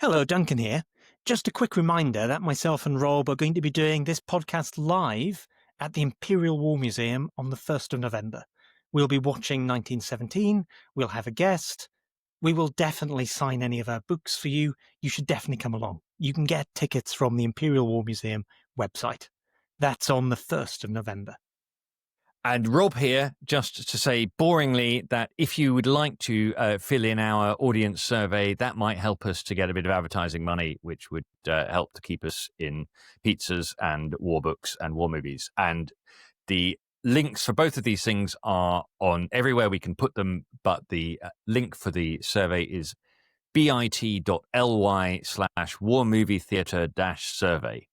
Hello, Duncan here. Just a quick reminder that myself and Rob are going to be doing this podcast live at the Imperial War Museum on the 1st of November. We'll be watching 1917, we'll have a guest, we will definitely sign any of our books for you. You should definitely come along. You can get tickets from the Imperial War Museum website. That's on the 1st of November. And Rob here, just to say boringly that if you would like to fill in our audience survey, that might help us to get a bit of advertising money, which would help to keep us in pizzas and war books and war movies. And the links for both of these things are on everywhere we can put them, but the link for the survey is bit.ly/warmovietheatre-survey.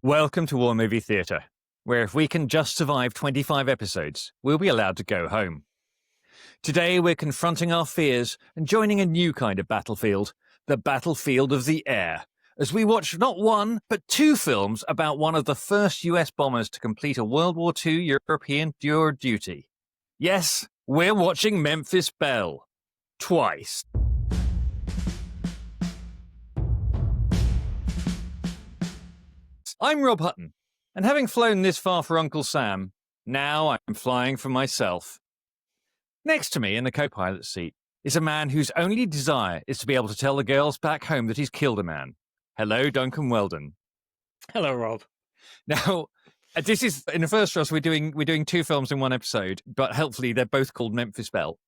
Welcome to War Movie Theatre, where if we can just survive 25 episodes, we'll be allowed to go home. Today we're confronting our fears and joining a new kind of battlefield, the battlefield of the air, as we watch not one, but two films about one of the first US bombers to complete a World War II European tour duty. Yes, we're watching Memphis Belle. Twice. I'm Rob Hutton, and having flown this far for Uncle Sam, now I'm flying for myself. Next to me in the co-pilot seat is a man whose only desire is to be able to tell the girls back home that he's killed a man. Hello, Duncan Weldon. Hello, Rob. Now, this is, in the first thrust, we're doing two films in one episode, but helpfully they're both called Memphis Belle.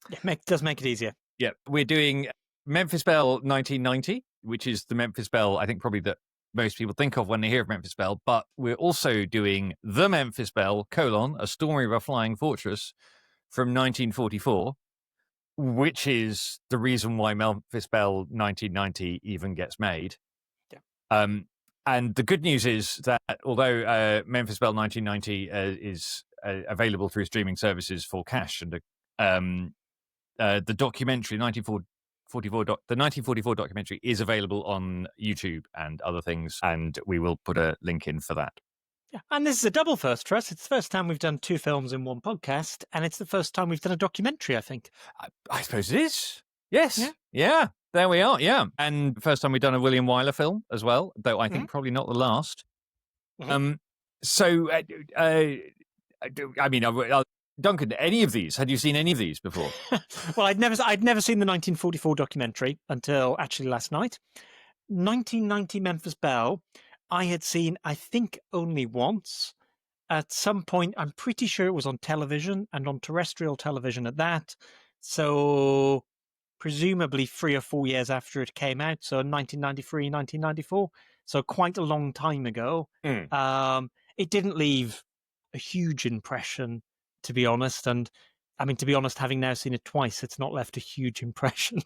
Yeah, does make it easier. Yeah, we're doing Memphis Belle 1990, which is the Memphis Belle, I think probably that most people think of when they hear of Memphis Belle, but we're also doing The Memphis Belle, A Story of a Flying Fortress from 1944, which is the reason why Memphis Belle 1990 even gets made. Yeah. And the good news is that although Memphis Belle 1990 is available through streaming services for cash, and the documentary, the 1944 documentary is available on YouTube and other things, and we will put a link in for that. Yeah, and this is a double first for us. It's the first time we've done two films in one podcast, and it's the first time we've done a documentary, I think. I suppose it is. Yes. Yeah. There we are. Yeah. And first time we've done a William Wyler film as well, though I think probably not the last. Mm-hmm. Duncan, any of these? Had you seen any of these before? Well, I'd never seen the 1944 documentary until actually last night. 1990 Memphis Belle, I had seen, I think, only once. At some point, I'm pretty sure it was on television and on terrestrial television at that. So presumably 3 or 4 years after it came out. So 1993, 1994. So quite a long time ago. It didn't leave a huge impression, to be honest. And I mean, to be honest, having now seen it twice, it's not left a huge impression.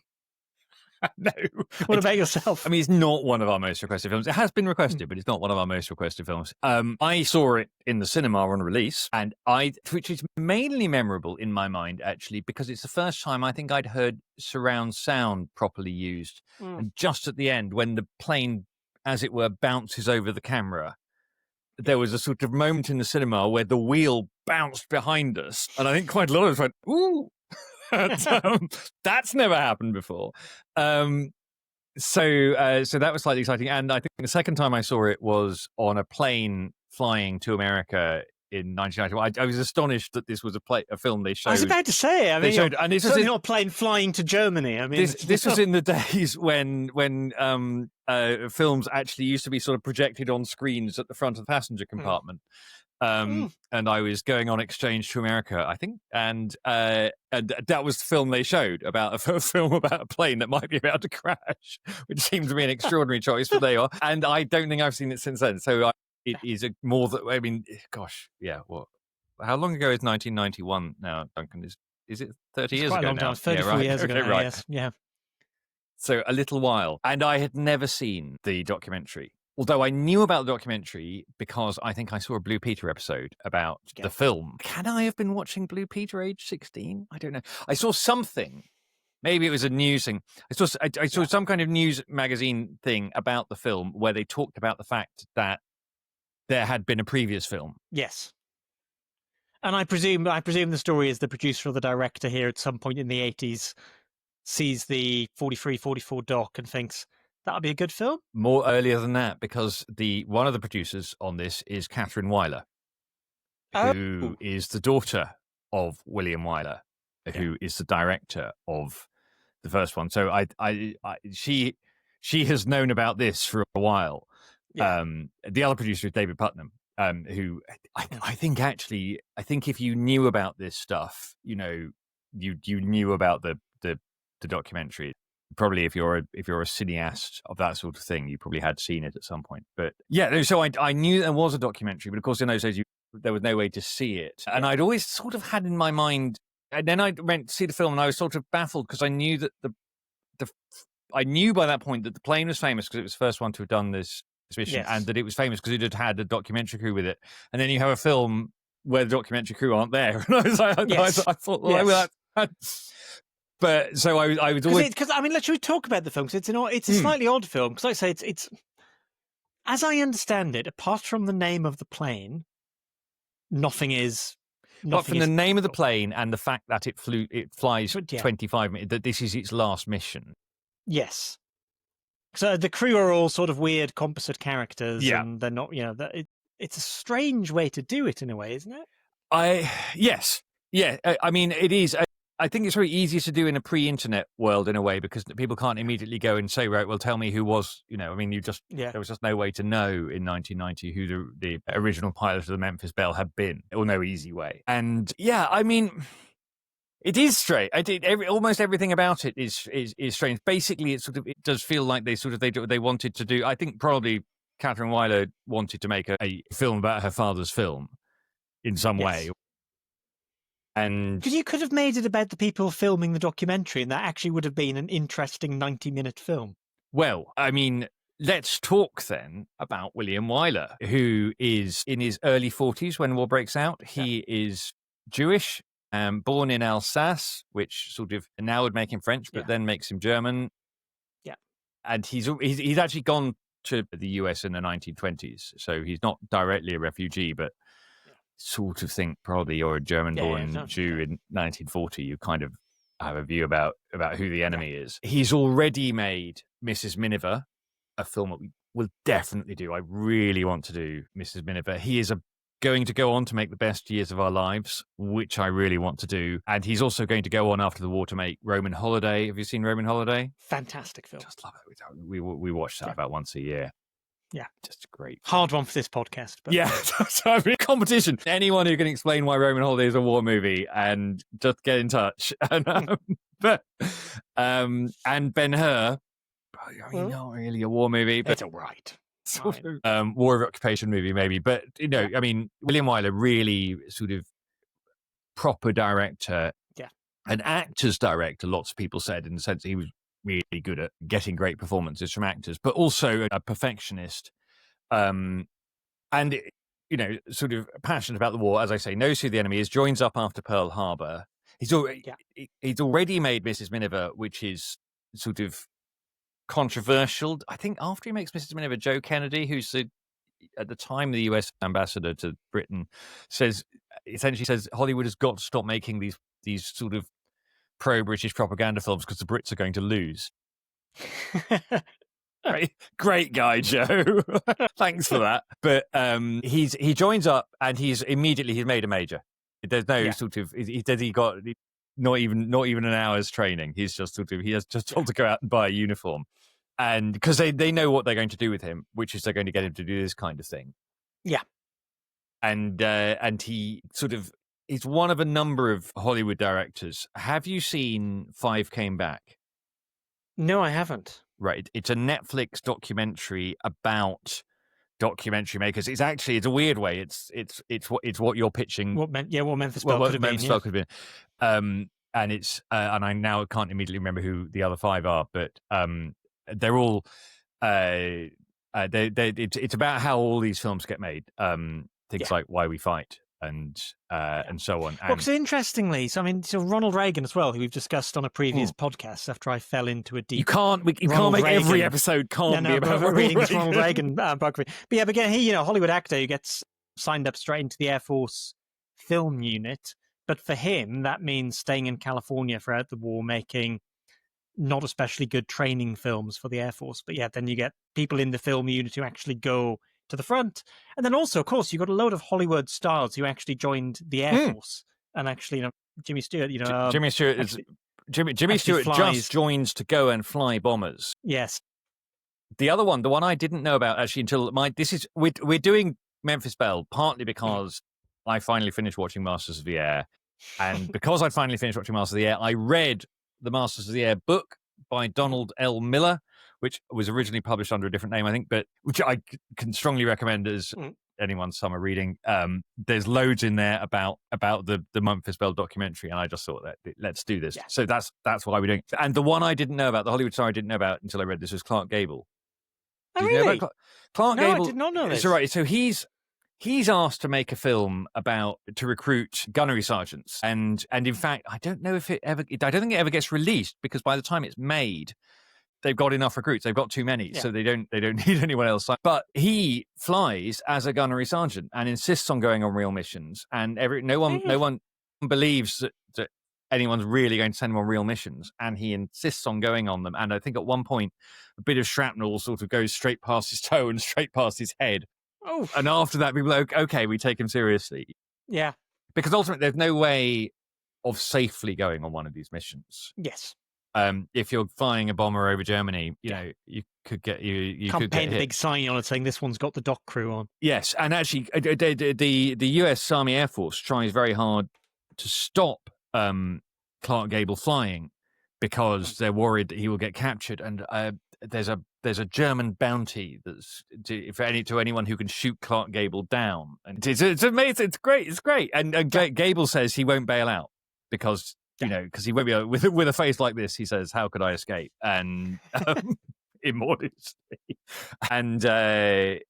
No. What about yourself? I mean, it's not one of our most requested films. It has been requested, but it's not one of our most requested films. I saw it in the cinema on release, and which is mainly memorable in my mind, actually, because it's the first time I think I'd heard surround sound properly used. And just at the end, when the plane, as it were, bounces over the camera, there was a sort of moment in the cinema where the wheel bounced behind us, and I think quite a lot of us went, ooh. That's never happened before. So that was slightly exciting. And I think the second time I saw it was on a plane flying to America in 1991. I was astonished that this was a film they showed. I was about to say, and this was not a plane flying to Germany. I mean, this was in the days when films actually used to be sort of projected on screens at the front of the passenger compartment. And I was going on exchange to America, I think, and that was the film they showed, about a film about a plane that might be about to crash, which seemed to be an extraordinary choice, but there you are. And I don't think I've seen it since then. So it is What? How long ago is 1991 now, Duncan? Is it 30 years ago now? Quite a long time. 34 years ago. Right. Yes. Yeah. So a little while, and I had never seen the documentary. Although I knew about the documentary because I think I saw a Blue Peter episode about the film. Can I have been watching Blue Peter age 16? I don't know. I saw something. Maybe it was a news thing. I saw some kind of news magazine thing about the film where they talked about the fact that there had been a previous film. Yes. And I presume the story is the producer or the director here at some point in the 80s sees the 43, 44 doc and thinks that'll be a good film? More earlier than that, because one of the producers on this is Catherine Weiler, who is the daughter of William Wyler, who is the director of the first one. So she has known about this for a while. Yeah. The other producer is David Putnam, who I think if you knew about this stuff, you knew about the documentary. Probably if you're a cineast of that sort of thing, you probably had seen it at some point. But yeah, so I knew there was a documentary, but of course in those days there was no way to see it. And I'd always sort of had in my mind, and then I went to see the film and I was sort of baffled because I knew that I knew by that point that the plane was famous because it was the first one to have done this mission, and that it was famous because it had a documentary crew with it. And then you have a film where the documentary crew aren't there. And I was like, I thought, well, but so I was always... Because, I mean, should we talk about the film? Because it's a slightly odd film. Because like I say, it's as I understand it, apart from the name of the plane, nothing is... But from the name of the plane and the fact that it flies 25 minutes, that this is its last mission. Yes. So the crew are all sort of weird composite characters, and they're not, it's a strange way to do it in a way, isn't it? Yes. Yeah, I mean, it is. I think it's very easy to do in a pre-internet world in a way because people can't immediately go and say, right, well, tell me who was, I mean, there was just no way to know in 1990 who the original pilot of the Memphis Belle had been, or no easy way. And yeah, I mean, it is strange. Almost everything about it is strange. Basically, it does feel like they wanted to do. I think probably Catherine Weiler wanted to make a film about her father's film in some way. And because you could have made it about the people filming the documentary, and that actually would have been an interesting 90-minute film. Well, I mean, let's talk then about William Wyler, who is in his early 40s when war breaks out. He is Jewish, born in Alsace, which sort of now would make him French, but then makes him German. Yeah, and he's actually gone to the US in the 1920s, so he's not directly a refugee, but sort of think probably you're a German-born Jew in 1940. You kind of have a view about who the enemy is. He's already made Mrs. Miniver, a film that we will definitely do. I really want to do Mrs. Miniver. He is going to go on to make The Best Years of Our Lives, which I really want to do. And he's also going to go on after the war to make Roman Holiday. Have you seen Roman Holiday? Fantastic film. Just love it. We watch that about once a year. Yeah. Just great. Hard one for this podcast. But... Yeah. So, competition. Anyone who can explain why Roman Holiday is a war movie, and just get in touch. And Ben-Hur, not really a war movie, but it's all right. Sort of, war of occupation movie, maybe. But, I mean, William Wyler really sort of proper director. Yeah. An actor's director, lots of people said, in the sense that he was really good at getting great performances from actors, but also a perfectionist, and sort of passionate about the war. As I say, knows who the enemy is. Joins up after Pearl Harbor. He's already made Mrs. Miniver, which is sort of controversial. I think after he makes Mrs. Miniver, Joe Kennedy, who's at the time the U.S. ambassador to Britain, essentially says Hollywood has got to stop making these sort of pro-British propaganda films because the Brits are going to lose. Great guy, Joe. Thanks for that. But he joins up and he's made a major. There's no sort of he got not even an hour's training. He has just told to go out and buy a uniform, and because they know what they're going to do with him, which is they're going to get him to do this kind of thing. Yeah, and he sort of. He's one of a number of Hollywood directors. Have you seen Five Came Back? No, I haven't. Right. It's a Netflix documentary about documentary makers. It's a weird way. It's what you're pitching. What Memphis Belle could have been. And it's and I now can't immediately remember who the other five are, but they're all it's about how all these films get made. Things like Why We Fight. And so on. Well, because interestingly, so Ronald Reagan as well, who we've discussed on a previous podcast. After I fell into a deep, you can't make every episode be about reading this Ronald Reagan biography. But again, he Hollywood actor who gets signed up straight into the Air Force film unit. But for him, that means staying in California throughout the war, making not especially good training films for the Air Force. But yeah, then you get people in the film unit who actually go to the front. And then also, of course, you got a load of Hollywood stars who actually joined the Air Force. And actually, Jimmy Stewart, Jimmy Stewart actually, Jimmy Stewart flies. just joins to go and fly bombers. Yes. The other one, the one I didn't know about actually until we're doing Memphis Belle partly because I finally finished watching Masters of the Air, and because I finally finished watching Masters of the Air, I read the Masters of the Air book by Donald L. Miller, which was originally published under a different name, I think, but which I can strongly recommend as anyone's summer reading. There's loads in there about the Memphis Belle documentary, and I just thought that let's do this. Yeah. So that's why we're doing it. And the one I didn't know about, the Hollywood star I didn't know about until I read this, was Clark Gable. Oh, really? You know about Clark Gable? I did not know this. So right, so he's asked to make a film to recruit gunnery sergeants, and in fact, I don't think it ever gets released, because by the time it's made, they've got enough recruits. They've got too many, so they don't need anyone else. But he flies as a gunnery sergeant and insists on going on real missions, and no one believes that anyone's really going to send him on real missions, and he insists on going on them. And I think at one point, a bit of shrapnel sort of goes straight past his toe and straight past his head. Oh, and after that, people are like, okay, we take him seriously. Yeah, because ultimately, there's no way of safely going on one of these missions. Yes. If you're flying a bomber over Germany, you could get you can't could paint get a big sign on it saying this one's got the dock crew on. Yes, and actually, the U.S. Army Air Force tries very hard to stop Clark Gable flying because they're worried that he will get captured. And there's a German bounty that's to anyone who can shoot Clark Gable down. And it's amazing. It's great. And Gable says he won't bail out because because he won't be able, with a face like this. He says, "How could I escape?" And immodestly, and he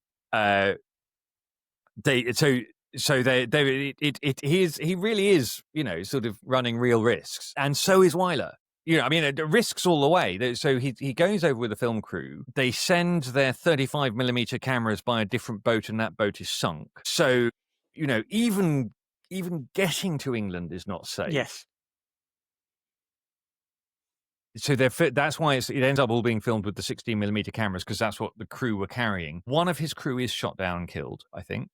really is, sort of running real risks, and so is Weiler. Risks all the way. So he goes over with the film crew. They send their 35mm cameras by a different boat, and that boat is sunk. So, even getting to England is not safe. Yes. So that's why it ends up all being filmed with the 16mm cameras, because that's what the crew were carrying. One of his crew is shot down and killed, I think.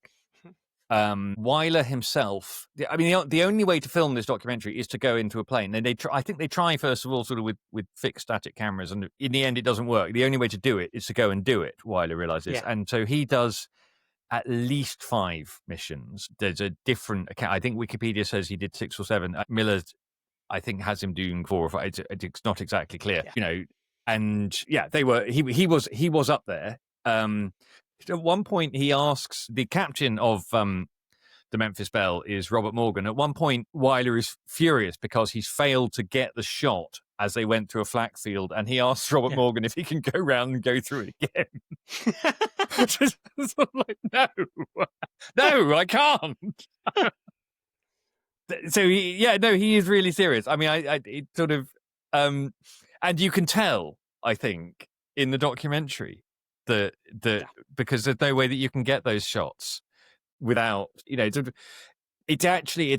Weiler himself, the only way to film this documentary is to go into a plane. And I think they try first of all sort of with fixed static cameras, and in the end it doesn't work. The only way to do it is to go and do it, Weiler realizes. Yeah. And so he does at least 5 missions. There's a different account. I think Wikipedia says he did 6 or 7. Miller, I think, has him doing 4 or 5. It's not exactly clear, and they were, he was up there. At one point, he asks the captain of the Memphis Belle is Robert Morgan. At one point, Weiler is furious because he's failed to get the shot as they went through a flak field, and he asks Robert Morgan if he can go round and go through it again. Just like, no, I can't. So he is really serious. It sort of, and you can tell, I think, in the documentary that because there's no way that you can get those shots without, it's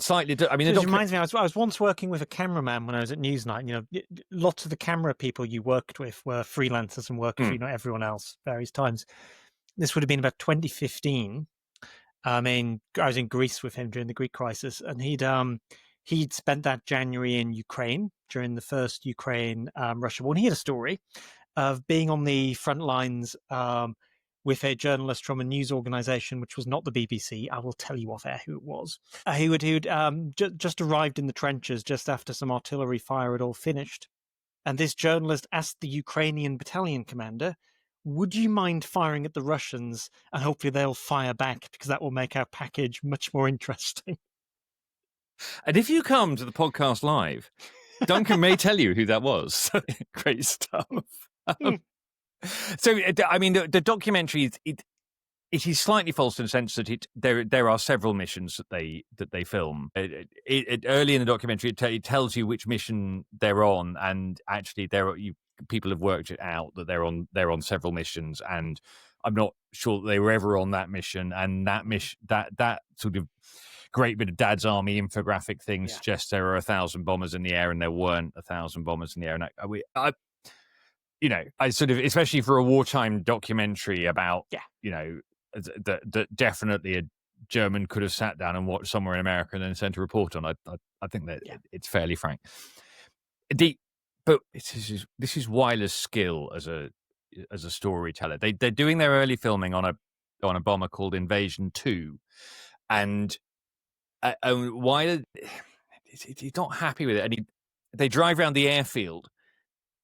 slightly. It reminds me. I was once working with a cameraman when I was at Newsnight. Lots of the camera people you worked with were freelancers and worked for everyone else various times. This would have been about 2015. I was in Greece with him during the Greek crisis, and he'd spent that January in Ukraine during the first Ukraine-Russia war. And he had a story of being on the front lines with a journalist from a news organization, which was not the BBC. I will tell you off air who it was. Who'd just arrived in the trenches just after some artillery fire had all finished. And this journalist asked the Ukrainian battalion commander, would you mind firing at the Russians, and hopefully they'll fire back, because that will make our package much more interesting. And if you come to the podcast live, Duncan may tell you who that was. Great stuff. The documentary, it is slightly false in the sense that there are several missions that they film. Early in the documentary, it tells you which mission they're on, and actually people have worked it out that they're on several missions, and I'm not sure that they were ever on that mission. And that mission, that sort of great bit of Dad's Army infographic thing Yeah. suggests there are 1,000 bombers in the air, and there weren't 1,000 bombers in the air. And I sort of, especially for a wartime documentary about, that definitely a German could have sat down and watched somewhere in America and then sent a report on. I think that it's fairly frank. But this is Wyler's skill as a storyteller. They're doing their early filming on a bomber called Invasion 2, and Wyler, he's not happy with it, and they drive around the airfield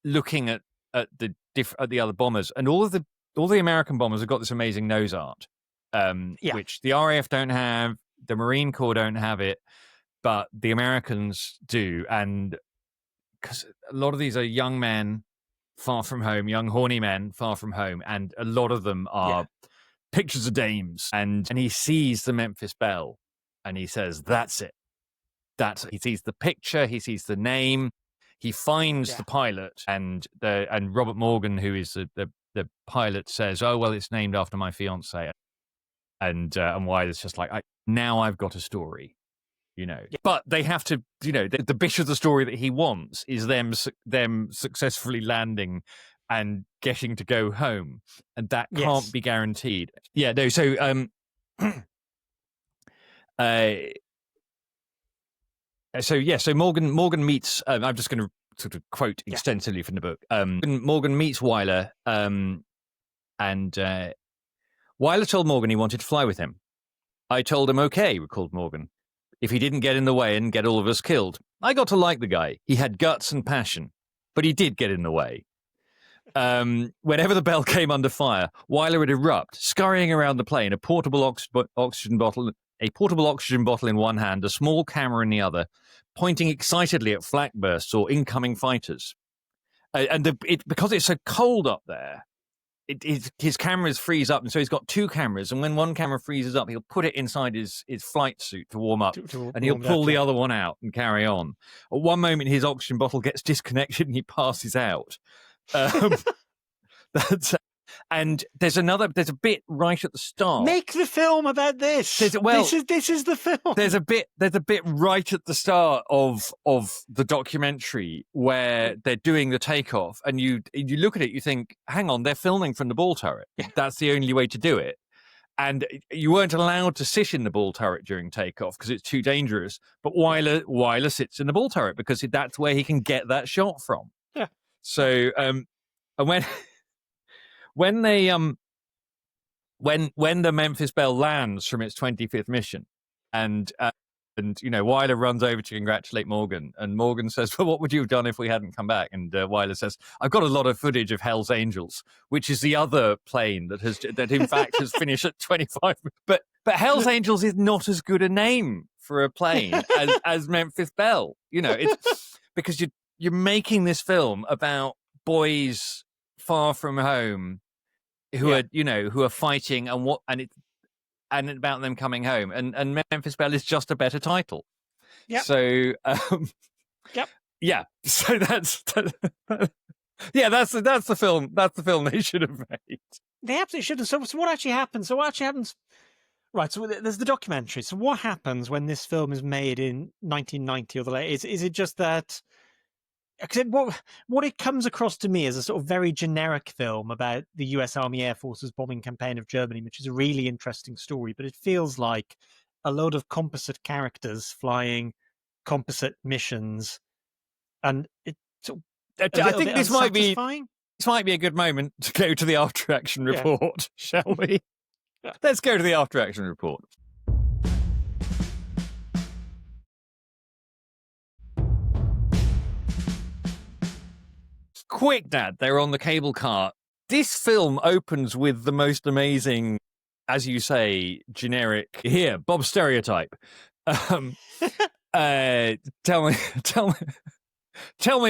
looking at the other bombers, and all the American bombers have got this amazing nose art, which the RAF don't have, the Marine Corps don't have it, but the Americans do, and because a lot of these are young men far from home, young horny men far from home, and a lot of them are pictures of dames, and he sees the Memphis Belle, and he says, "That's it." He sees the picture, he sees the name. He finds the pilot, and Robert Morgan, who is the pilot, says, "Oh well, it's named after my fiance," and Wyler's just like, "Now I've got a story," But they have to, the bit of the story that he wants is them successfully landing and getting to go home, and that can't be guaranteed. Yeah, no. So, So Morgan meets. I'm just going to sort of quote extensively from the book. Morgan meets Wyler, and Wyler told Morgan he wanted to fly with him. I told him okay, recalled Morgan, if he didn't get in the way and get all of us killed. I got to like the guy. He had guts and passion, but he did get in the way. Whenever the Belle came under fire, Wyler would erupt, scurrying around the plane, a portable oxygen bottle in one hand, a small camera in the other, pointing excitedly at flak bursts or incoming fighters. Because it's so cold up there, his cameras freeze up, and so he's got two cameras, and when one camera freezes up, he'll put it inside his flight suit to warm up, and he'll pull the other one out and carry on. At one moment, his oxygen bottle gets disconnected and he passes out. And there's a bit right at the start. Make the film about this. This is the film. There's a bit right at the start of the documentary where they're doing the takeoff, and you look at it, you think, hang on, they're filming from the ball turret. Yeah. That's the only way to do it. And you weren't allowed to sit in the ball turret during takeoff because it's too dangerous. But Wyler sits in the ball turret because that's where he can get that shot from. Yeah. So, and when the Memphis Belle lands from its 25th mission, and Wyler runs over to congratulate Morgan, and Morgan says, "Well, what would you have done if we hadn't come back?" And Wyler says, "I've got a lot of footage of Hell's Angels, which is the other plane that in fact has finished at 25." But Hell's Angels is not as good a name for a plane as Memphis Belle. It's because you're making this film about boys far from home who are fighting and about them coming home, and Memphis Belle is just a better title. Yeah. So yeah. So that's the film. That's the film they should have made. They absolutely should have. So what actually happens? Right. So there's the documentary. So what happens when this film is made in 1990 or the late? Is it just that? What it comes across to me as a sort of very generic film about the US Army Air Force's bombing campaign of Germany, which is a really interesting story, but it feels like a load of composite characters flying composite missions, and I think this might be a good moment to go to the after action report, shall we? Let's go to the after action report. Quick, Dad, they're on the cable car. This film opens with the most amazing, as you say, generic, here, Bob stereotype. Tell me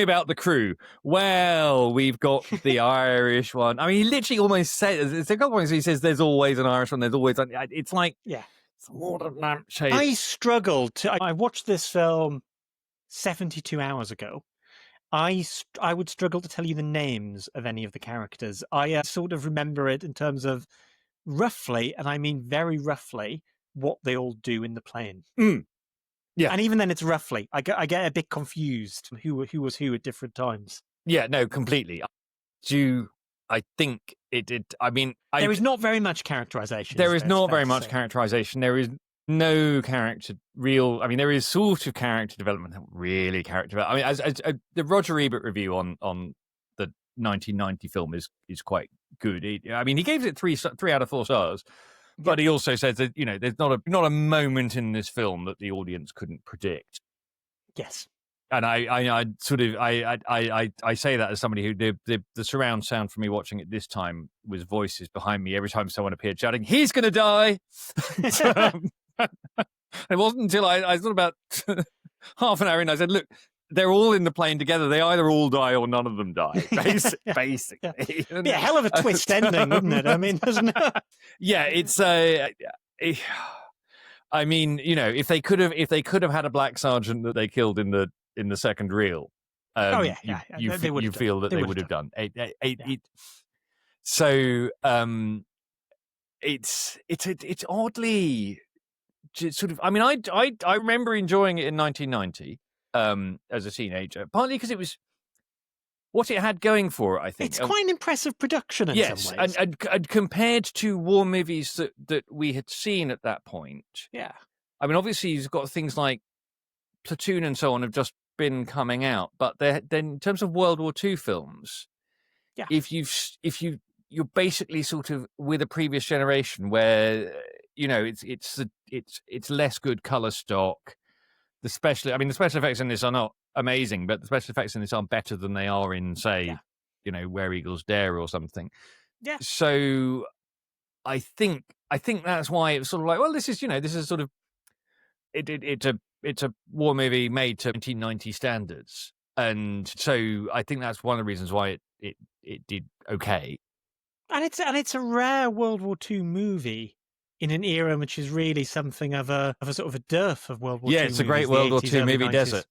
about the crew. Well, we've got the Irish one. I mean, he literally almost says, there's a couple of points he says there's always an Irish one, there's always, it's like, it's more than lampshade. I watched this film 72 hours ago. I would struggle to tell you the names of any of the characters. I sort of remember it in terms of roughly, and I mean very roughly, what they all do in the plane. Yeah. And even then, it's roughly. I get a bit confused who was who at different times. Yeah, no, completely. I think it did. I mean, there is not very much characterization. There is not very much characterization. There is no there is sort of character development, not really character. I mean, as the Roger Ebert review on the 1990 film is quite good. He gave it 3 out of 4 stars. But he also says that, there's not a moment in this film that the audience couldn't predict. Yes. And I say that as somebody who the surround sound for me watching it this time was voices behind me every time someone appeared shouting, "He's going to die!" It wasn't until I thought about half an hour in, I said, "Look, they're all in the plane together. They either all die or none of them die." Basically, yeah, hell of a twist ending, wouldn't it? I mean, doesn't it? Yeah, it's I mean, if they could have had a black sergeant that they killed in the second reel, you feel that they would have done. So it's oddly sort of. I mean, I remember enjoying it in 1990 as a teenager, partly because it was what it had going for it, I think. It's quite an impressive production in some ways. And compared to war movies that we had seen at that point. Yeah. I mean, obviously, you've got things like Platoon and so on have just been coming out, but then in terms of World War II films, if you're basically sort of with a previous generation where it's less good color stock. The special effects in this are not amazing, but the special effects in this are better than they are in, say, Where Eagles Dare or something. Yeah. So I think that's why it was sort of like, well, this is sort of it's a war movie made to 1990 standards, and so I think that's one of the reasons why it did okay. And it's a rare World War II movie in an era which is really something of a sort of a dearth of World War II. Yeah, it's a great World War II movie 90s. desert.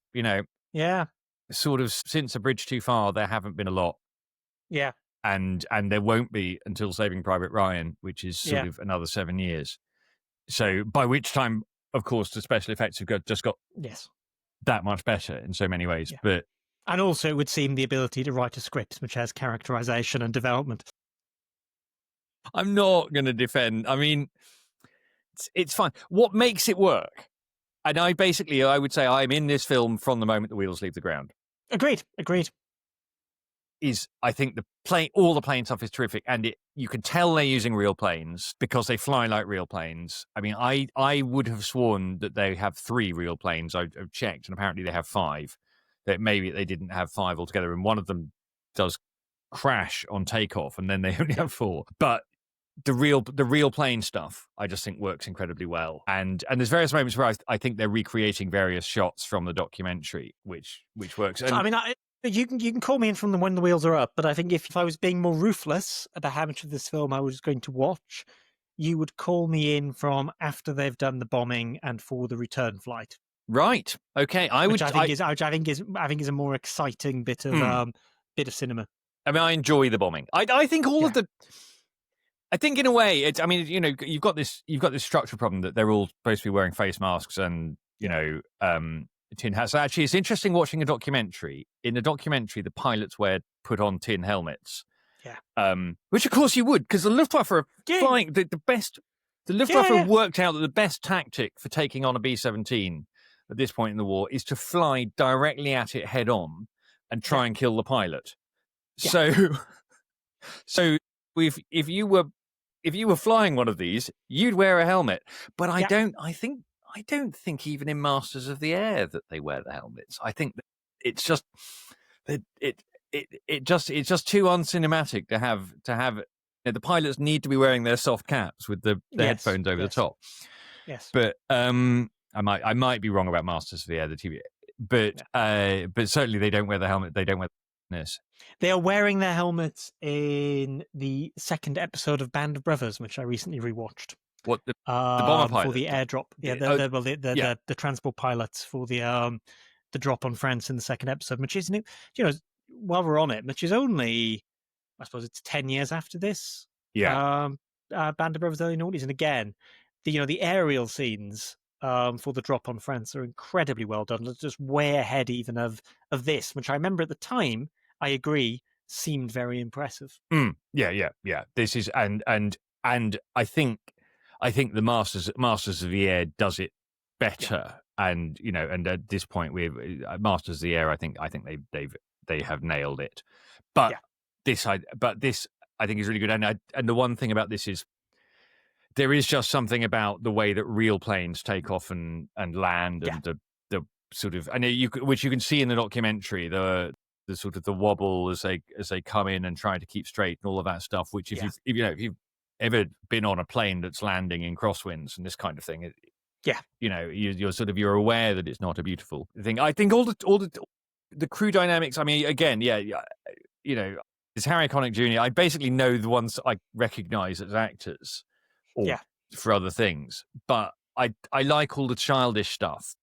Yeah. Sort of since A Bridge Too Far, there haven't been a lot. Yeah. And there won't be until Saving Private Ryan, which is sort of another 7 years. So by which time, of course, the special effects have just got that much better in so many ways. Yeah. And also it would seem the ability to write a script which has characterization and development. I'm not going to defend. I mean, it's fine. What makes it work? And I would say I'm in this film from the moment the wheels leave the ground. Agreed. I think all the plane stuff is terrific, and you can tell they're using real planes because they fly like real planes. I mean, I would have sworn that they have 3 real planes. I've checked, and apparently they have 5. That maybe they didn't have 5 altogether, and one of them does crash on takeoff, and then they only have 4. But the real plane stuff, I just think works incredibly well. And there's various moments where I think they're recreating various shots from the documentary, which works. And, I mean, you can call me in from when the wheels are up, but I think if I was being more ruthless about how much of this film I was going to watch, you would call me in from after they've done the bombing and for the return flight. Right. Okay. Which I think is a more exciting bit of cinema. I mean, I enjoy the bombing. I think all of the. I think in a way, you've got this structural problem that they're all supposed to be wearing face masks and tin hats. So actually, it's interesting watching a documentary. In the documentary, the pilots put on tin helmets. Yeah. Which of course you would, because the Luftwaffe are flying the best. The Luftwaffe have worked out that the best tactic for taking on a B-17 at this point in the war is to fly directly at it head on and try and kill the pilot. Yeah. So if you were flying one of these, you'd wear a helmet. But I don't think even in Masters of the Air that they wear the helmets. I think that it's just it's just too uncinematic to have the pilots need to be wearing their soft caps with the headphones over the top. Yes. But I might be wrong about Masters of the Air, the TV. But certainly they don't wear the helmet. They don't wear this. They are wearing their helmets in the second episode of Band of Brothers, which I recently rewatched. What the bomber pilot for the airdrop? Yeah, the transport pilots for the drop on France in the second episode, which is while we're on it, which is only, I suppose it's 10 years after this. Yeah. Band of Brothers early noughties, and again, the aerial scenes for the drop on France are incredibly well done. It's just way ahead even of this, which I remember at the time, I agree, seemed very impressive. Yeah. This is and I think the Masters of the Air does it better. And and at this point with Masters of the Air, I think they have nailed it. But this I think is really good. And the one thing about this is there is just something about the way that real planes take off and land, and the sort of, and which you can see in the documentary, the sort of the wobble as they come in and try to keep straight and all of that stuff. Which if you've ever been on a plane that's landing in crosswinds and this kind of thing, you're aware that it's not a beautiful thing. I think all the crew dynamics. I mean, again, it's Harry Connick Jr. I basically know the ones I recognize as actors, or for other things. But I like all the childish stuff.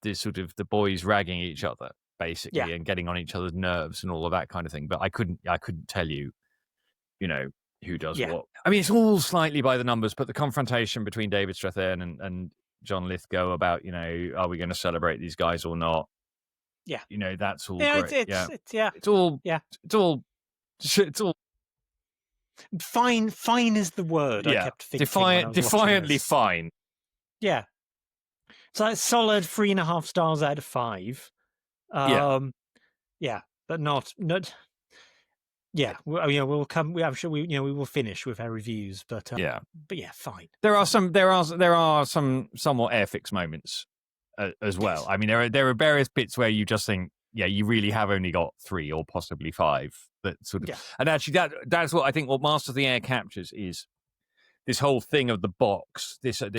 This sort of the boys ragging each other basically and getting on each other's nerves and all of that kind of thing. But I couldn't tell you, who does what. I mean, it's all slightly by the numbers, but the confrontation between David Strathairn and John Lithgow about, are we going to celebrate these guys or not? Yeah. That's all great. It's all fine is the word. I kept thinking defiantly fine. Yeah. So it's solid 3.5 stars out of 5. But not. Yeah, we'll come. I'm sure we will finish with our reviews, but fine. There are some somewhat Airfix moments as well. Yes. I mean, there are various bits where you just think, you really have only got 3 or possibly 5. That sort of, and actually that's what I think. What Master of the Air captures is this whole thing of the box. The sort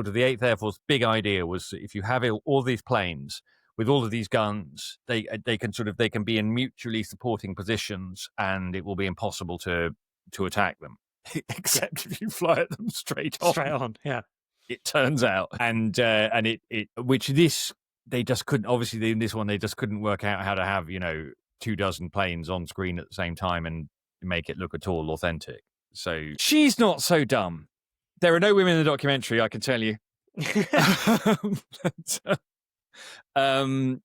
of the 8th Air Force big idea was if you have all these planes with all of these guns, they can be in mutually supporting positions, and it will be impossible to attack them, except if you fly at them straight on. Yeah. It turns out, and they just couldn't. Obviously, in this one, they just couldn't work out how to have 24 planes on screen at the same time and make it look at all authentic. So she's not so dumb. There are no women in the documentary, I can tell you.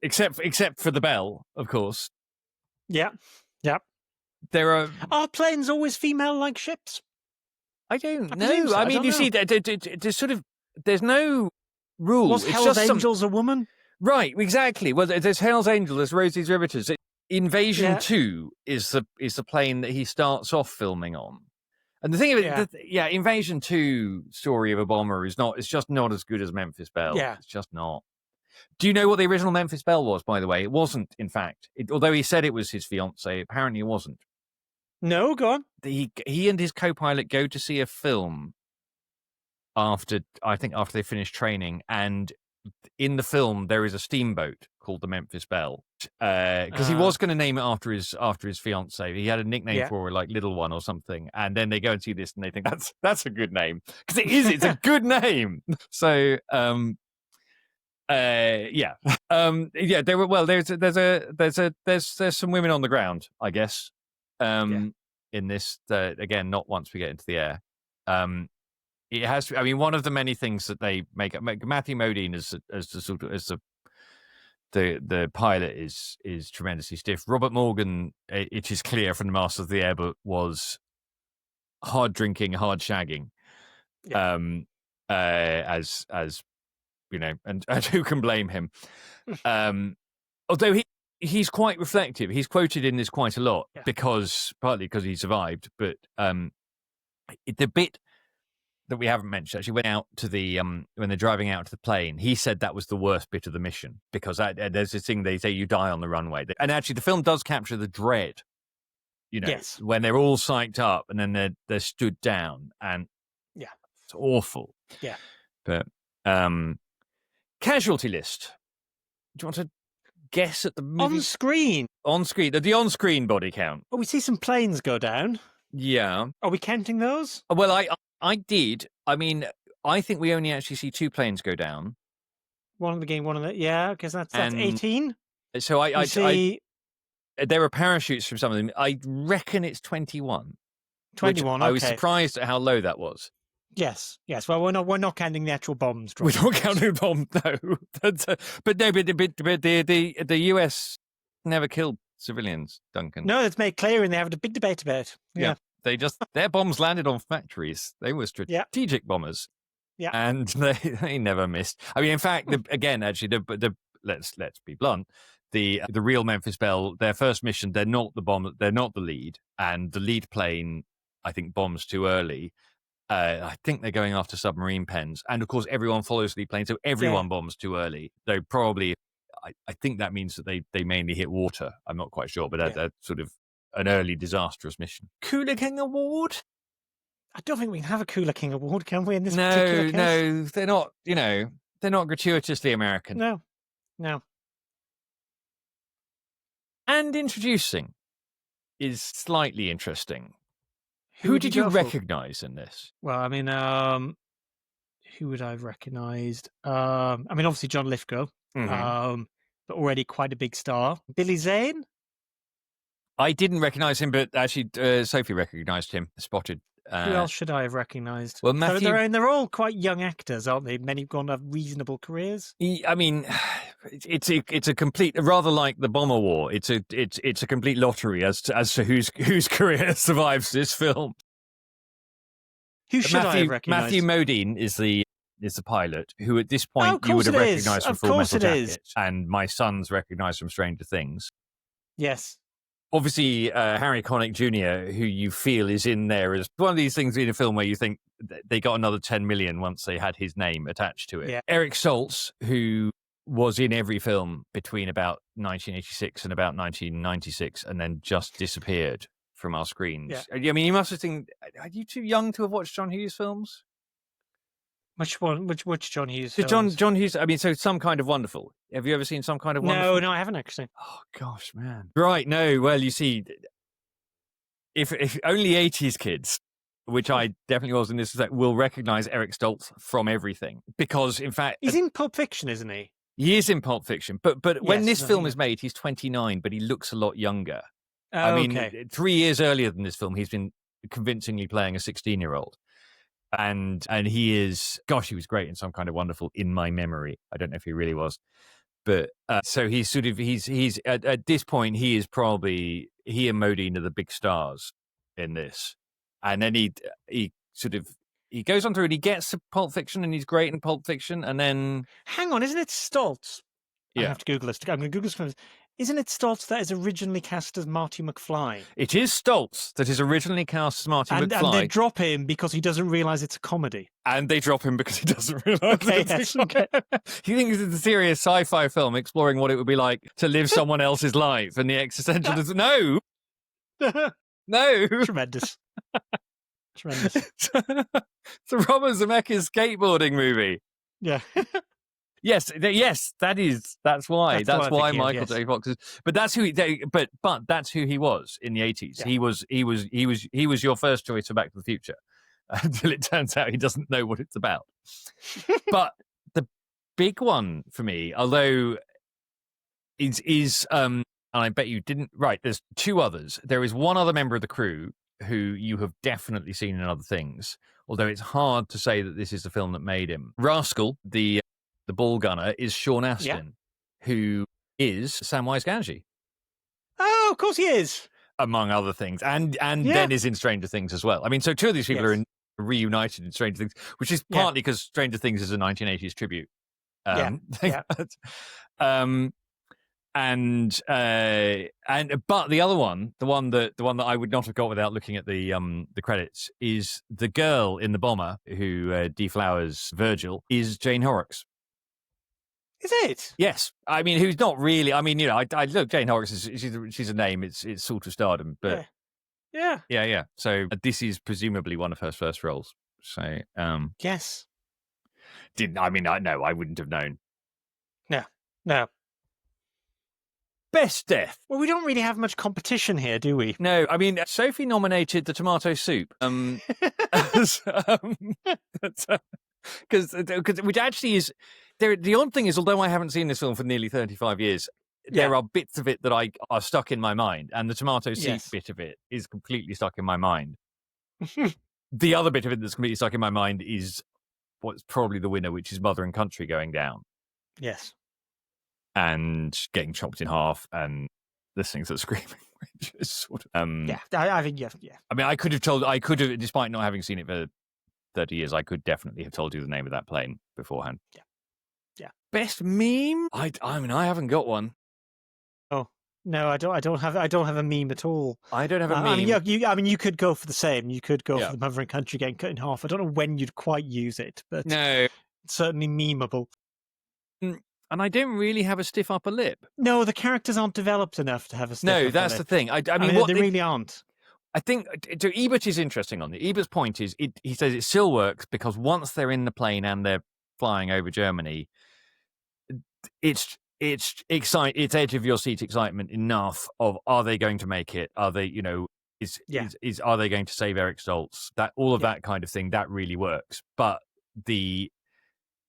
Except for the Belle, of course. Yeah. There are planes always female-like ships? I don't know. So. I mean, see, there's no rule. Was Hell's Angels a woman? Right, exactly. Well, there's Hell's Angel, there's Rosie's Riveters. Invasion 2 is the plane that he starts off filming on. And the thing of it, Invasion 2 story of a bomber it's just not as good as Memphis Belle. Yeah. It's just not. Do you know what the original Memphis Belle was, by the way? It wasn't, in fact. Although he said it was his fiancée, apparently it wasn't. No, go on. He and his co-pilot go to see a film after they finish training, and in the film there is a steamboat called the Memphis Belle because he was going to name it after his fiancée. He had a nickname for her, like Little One or something, and then they go and see this and they think that's a good name, because it's a good name. So there were, well, there's some women on the ground, I guess, in this, again, not once we get into the air. It has, I mean, one of the many things that they make Matthew Modine the pilot is tremendously stiff. Robert Morgan, it is clear from the Master of the Air, but was hard drinking, hard shagging, as and who can blame him? Although he's quite reflective. He's quoted in this quite a lot, partly because he survived, but the bit that we haven't mentioned actually went out to the when they're driving out to the plane. He said that was the worst bit of the mission, because there's this thing they say you die on the runway, and actually the film does capture the dread. When they're all psyched up and then they're stood down, and it's awful. Yeah, but casualty list. Do you want to guess at the movie? On screen, the on-screen body count. Oh, we see some planes go down. Yeah. Are we counting those? Well, I did. I mean, I think we only actually see 2 planes go down. One of the game, one of the because that's 18. So I see. There are parachutes from some of them. I reckon it's 21. 21. I was surprised at how low that was. Yes. Well, we're not counting the actual bombs. We dropped. don't count the bomb, no. But the US never killed civilians, Duncan. No, it's made clear, and they have a big debate about it. Yeah. Their bombs landed on factories. They were strategic bombers. Yeah. And they never missed. I mean, in fact, let's be blunt. The real Memphis Belle, their first mission, they're not the lead, and the lead plane, I think, bombs too early. I think they're going after submarine pens, and of course, everyone follows the lead plane, so everyone bombs too early. Though probably, I think that means that they mainly hit water. I'm not quite sure, but that's sort of an early disastrous mission. Cooler King Award. I don't think we can have a Cooler King Award, can we? In this particular case? No, they're not. They're not gratuitously American. No. And introducing is slightly interesting. Who did you recognise in this? Well, I mean, who would I have recognised? I mean, obviously John Lithgow, but already quite a big star. Billy Zane? I didn't recognise him, but actually Sophie recognised him, spotted. Who else should I have recognised? Well, Matthew... they're all quite young actors, aren't they? Many have gone to have reasonable careers. I mean, it's a complete, rather like the Bomber War. It's a complete lottery as to whose career survives this film. Who should I have recognised? Matthew Modine is the pilot, who at this point you would have recognised from Full Metal Jacket, and my son's recognised from Stranger Things. Yes. Obviously, Harry Connick Jr., who you feel is in there, is one of these things in a film where you think they got another 10 million once they had his name attached to it. Yeah. Eric Stoltz, who was in every film between about 1986 and about 1996 and then just disappeared from our screens. Yeah. I mean, you must have think, are you too young to have watched John Hughes films? Which one? Which John Hughes films? John Hughes, I mean, so Some Kind of Wonderful. Have you ever seen Some Kind of Wonderful? No, I haven't actually. Oh, gosh, man. Right, no, well, you see, if only 80s kids, which I definitely was in this, will recognise Eric Stoltz from everything. Because, in fact... He's in Pulp Fiction, isn't he? He is in Pulp Fiction. But when this film is made, he's 29, but he looks a lot younger. I mean, 3 years earlier than this film, he's been convincingly playing a 16-year-old. And he is, gosh, he was great in Some Kind of Wonderful in my memory. I don't know if he really was. But so he's sort of, he's at this point, he and Modine are the big stars in this. And then he goes on through and he gets to Pulp Fiction and he's great in Pulp Fiction. And then. Hang on, isn't it Stoltz? Yeah. I have to Google this. I'm going to Google this. Isn't it Stoltz that is originally cast as Marty McFly? It is Stoltz that is originally cast as Marty McFly. And they drop him because he doesn't realise it's a comedy. And they drop him because he doesn't realise it's a comedy. He thinks it's a serious sci-fi film exploring what it would be like to live someone else's life and the existentialism. No! No! Tremendous. Tremendous. It's a Robert Zemeckis skateboarding movie. Yeah. Yes, that's why Michael J. Fox is. But that's who. But that's who he was in the 80s. Yeah. He was your first choice for Back to the Future, until it turns out he doesn't know what it's about. But the big one for me, although is and I bet you didn't. Right, there's two others. There is one other member of the crew who you have definitely seen in other things. Although it's hard to say that this is the film that made him. Rascal, the ball gunner, is Sean Astin, who is Samwise Gamgee. Oh, of course he is. Among other things. And then is in Stranger Things as well. I mean, so two of these people are reunited in Stranger Things, which is partly because Stranger Things is a 1980s tribute. But the other one, the one that I would not have got without looking at the credits, is the girl in The Bomber who deflowers Virgil, is Jane Horrocks. Is it? Yes. I mean, who's not really. I mean, I look, Jane Horrocks she's a name. It's sort of stardom, but yeah. So this is presumably one of her first roles. So yes. I wouldn't have known. No. Best death. Well, we don't really have much competition here, do we? No, I mean, Sophie nominated the tomato soup. Because which actually is the odd thing is, although I haven't seen this film for nearly 35 years, there are bits of it that are stuck in my mind, and the tomato soup bit of it is completely stuck in my mind. the other bit of it that's completely stuck in my mind is what's probably the winner, which is Mother and Country going down Yes. and getting chopped in half and listening to the screaming, which is sort of Yeah, I think yeah. I mean, I could have, despite not having seen it for 30 years, I could definitely have told you the name of that plane beforehand. Yeah. Best meme? I mean, I haven't got one. Oh no, I don't have a meme at all. I don't have a meme. I mean, you could go for the same. You could go for the Mother and Country getting cut in half. I don't know when you'd quite use it, but no, it's certainly memeable. And I don't really have a stiff upper lip. No, the characters aren't developed enough to have a stiff upper lip. No, that's the thing. I mean, what they really aren't. I think so Ebert is interesting on it. Ebert's point is, he says it still works because once they're in the plane and they're flying over Germany, it's edge of your seat excitement enough of, are they going to make it? Are they, are they going to save Eric Stoltz? That all of that kind of thing, that really works. But there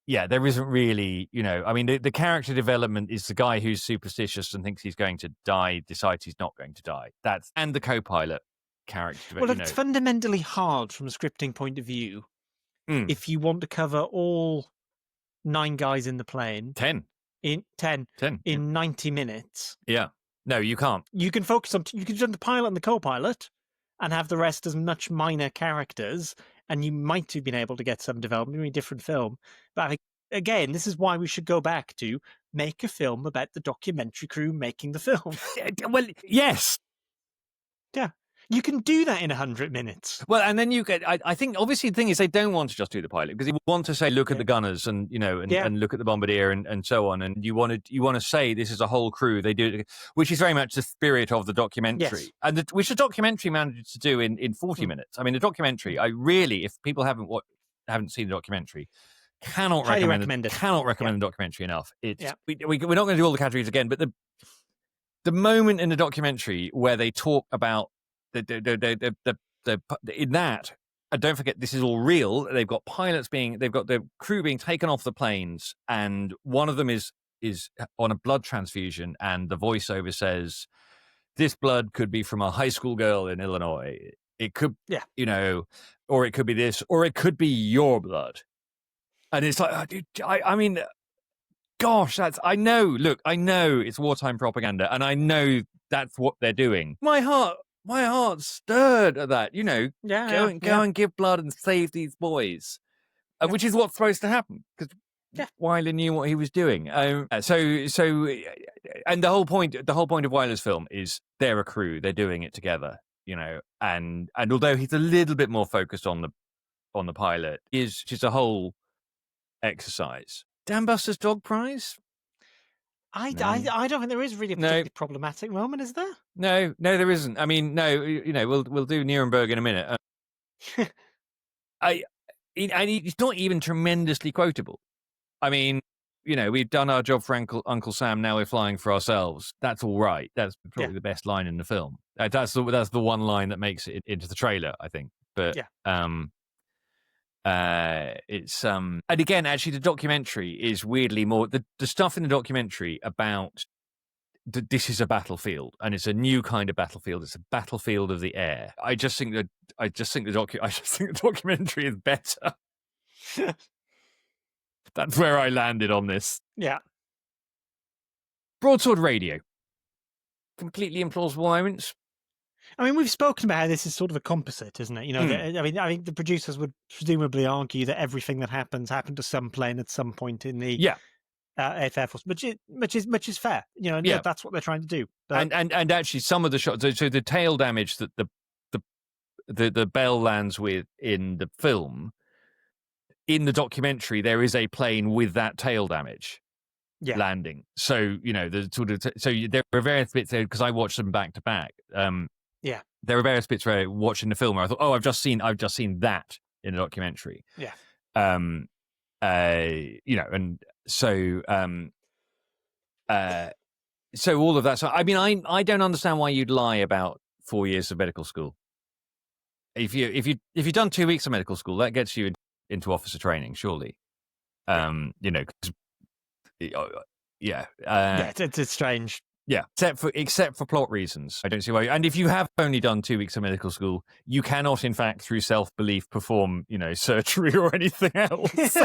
isn't really, I mean, the character development is the guy who's superstitious and thinks he's going to die, decides he's not going to die. And the co-pilot character. Well, it's fundamentally hard from a scripting point of view if you want to cover all 9 guys in the plane. 10 in 90 minutes. Yeah. No, you can't. You can focus on, you can do the pilot and the co-pilot and have the rest as much minor characters, and you might have been able to get some development in a different film. But I think, again, this is why we should go back to make a film about the documentary crew making the film. Well, yes. Yeah. You can do that in 100 minutes. Well, and then you get, I think, obviously, the thing is they don't want to just do the pilot because they want to say, look at the gunners and, and look at the bombardier and so on. And you want to say this is a whole crew. They do it, which is very much the spirit of the documentary. Yes. And which the documentary managed to do in 40 minutes. I mean, the documentary, I really, if people haven't seen the documentary, cannot recommend the documentary enough. We're not going to do all the categories again, but the moment in the documentary where they talk about in that, and don't forget this is all real. They've got the crew being taken off the planes, and one of them is on a blood transfusion, and the voiceover says, "This blood could be from a high school girl in Illinois. It could, or it could be this, or it could be your blood." And it's like, I mean, gosh, I know it's wartime propaganda, and I know that's what they're doing. My heart stirred at that, go and give blood and save these boys, which is what's supposed to happen because Wyler knew what he was doing. And the whole point of Wyler's film is they're a crew, they're doing it together, and although he's a little bit more focused on the pilot, is just a whole exercise. Dan Buster's Dog Prize. I don't think there is really a particularly problematic moment, is there? No, there isn't. I mean, no, we'll do Nuremberg in a minute. It's not even tremendously quotable. I mean, we've done our job for Uncle Sam. Now we're flying for ourselves. That's all right. That's probably the best line in the film. That's the one line that makes it into the trailer, I think. But it's and again, actually, the documentary is weirdly more the stuff in the documentary about this is a battlefield, and it's a new kind of battlefield. It's a battlefield of the air. I just think the documentary is better. That's where I landed on this. Yeah. Broadsword Radio. Completely implausible moments. I mean, we've spoken about how this is sort of a composite, isn't it? I think the producers would presumably argue that everything that happened to some plane at some point in the Air Force, which is fair. That's what they're trying to do. But... And actually, some of the shots. So the tail damage that the Belle lands with in the film, in the documentary, there is a plane with that tail damage. Landing. So the sort of there are various bits there because I watched them back to back. There were various bits where watching the film where I thought, I've just seen that in a documentary. Yeah. And so all of that. So I mean, I don't understand why you'd lie about 4 years of medical school. If you've done 2 weeks of medical school, that gets you into officer training, surely. It's strange. Yeah, except for plot reasons. I don't see why. And if you have only done 2 weeks of medical school, you cannot, in fact, through self-belief, perform, surgery or anything else. It's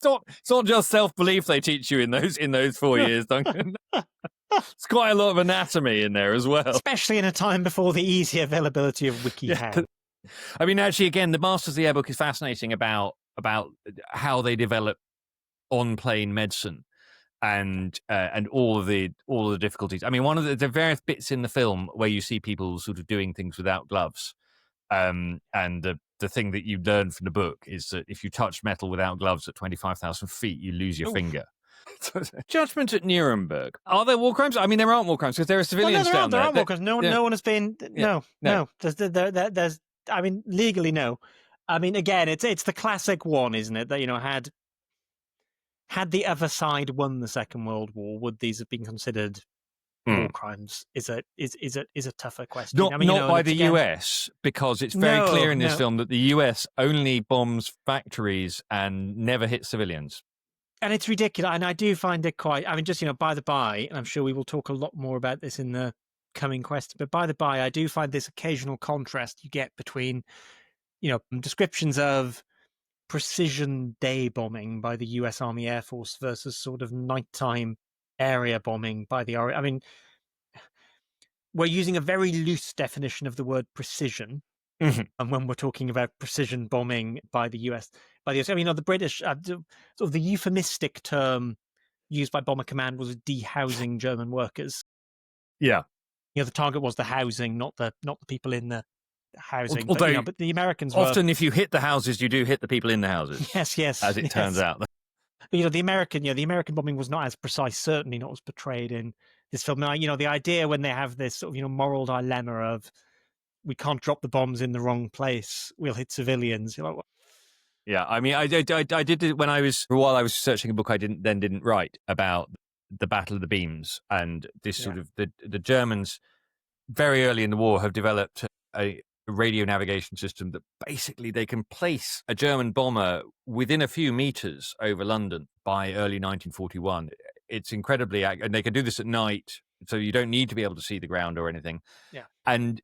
not just self-belief they teach you in those 4 years, Duncan. It's quite a lot of anatomy in there as well, especially in a time before the easy availability of WikiHow. I mean, actually, again, the Masters of the Air book is fascinating about how they develop on-plane medicine. And all of the difficulties. I mean, one of the various bits in the film where you see people sort of doing things without gloves, and the thing that you learn from the book is that if you touch metal without gloves at 25,000 feet, you lose your finger. Judgment at Nuremberg. Are there war crimes? I mean, there aren't war crimes because there are civilians down there. There are war crimes. No one has been. No. There's. I mean, legally, no. I mean, again, it's the classic one, isn't it? That had the other side won the Second World War, would these have been considered war crimes? Is a tougher question. Not by the US, because it's very clear in this film that the US only bombs factories and never hits civilians. And it's ridiculous. And I do find it quite. I mean, just by the by, and I'm sure we will talk a lot more about this in the coming question. But by the by, I do find this occasional contrast you get between, descriptions of precision day bombing by the US Army Air Force versus sort of nighttime area bombing by the RAF. I mean, we're using a very loose definition of the word precision. Mm-hmm. And when we're talking about precision bombing by the US, I mean, the British, sort of the euphemistic term used by Bomber Command was dehousing German workers. Yeah. The target was the housing, not the people in the housing. Although, but the Americans often if you hit the houses, you do hit the people in the houses. Yes. As it turns out. But the American bombing was not as precise, certainly not as portrayed in this film. Now, the idea when they have this sort of, moral dilemma of we can't drop the bombs in the wrong place, we'll hit civilians. You're like, what? Yeah, I mean, I did it while I was researching a book I didn't write about the Battle of the Beams, and this sort of the Germans very early in the war have developed a radio navigation system that basically they can place a German bomber within a few meters over London by early 1941. It's incredibly, and they can do this at night, so you don't need to be able to see the ground or anything. Yeah. And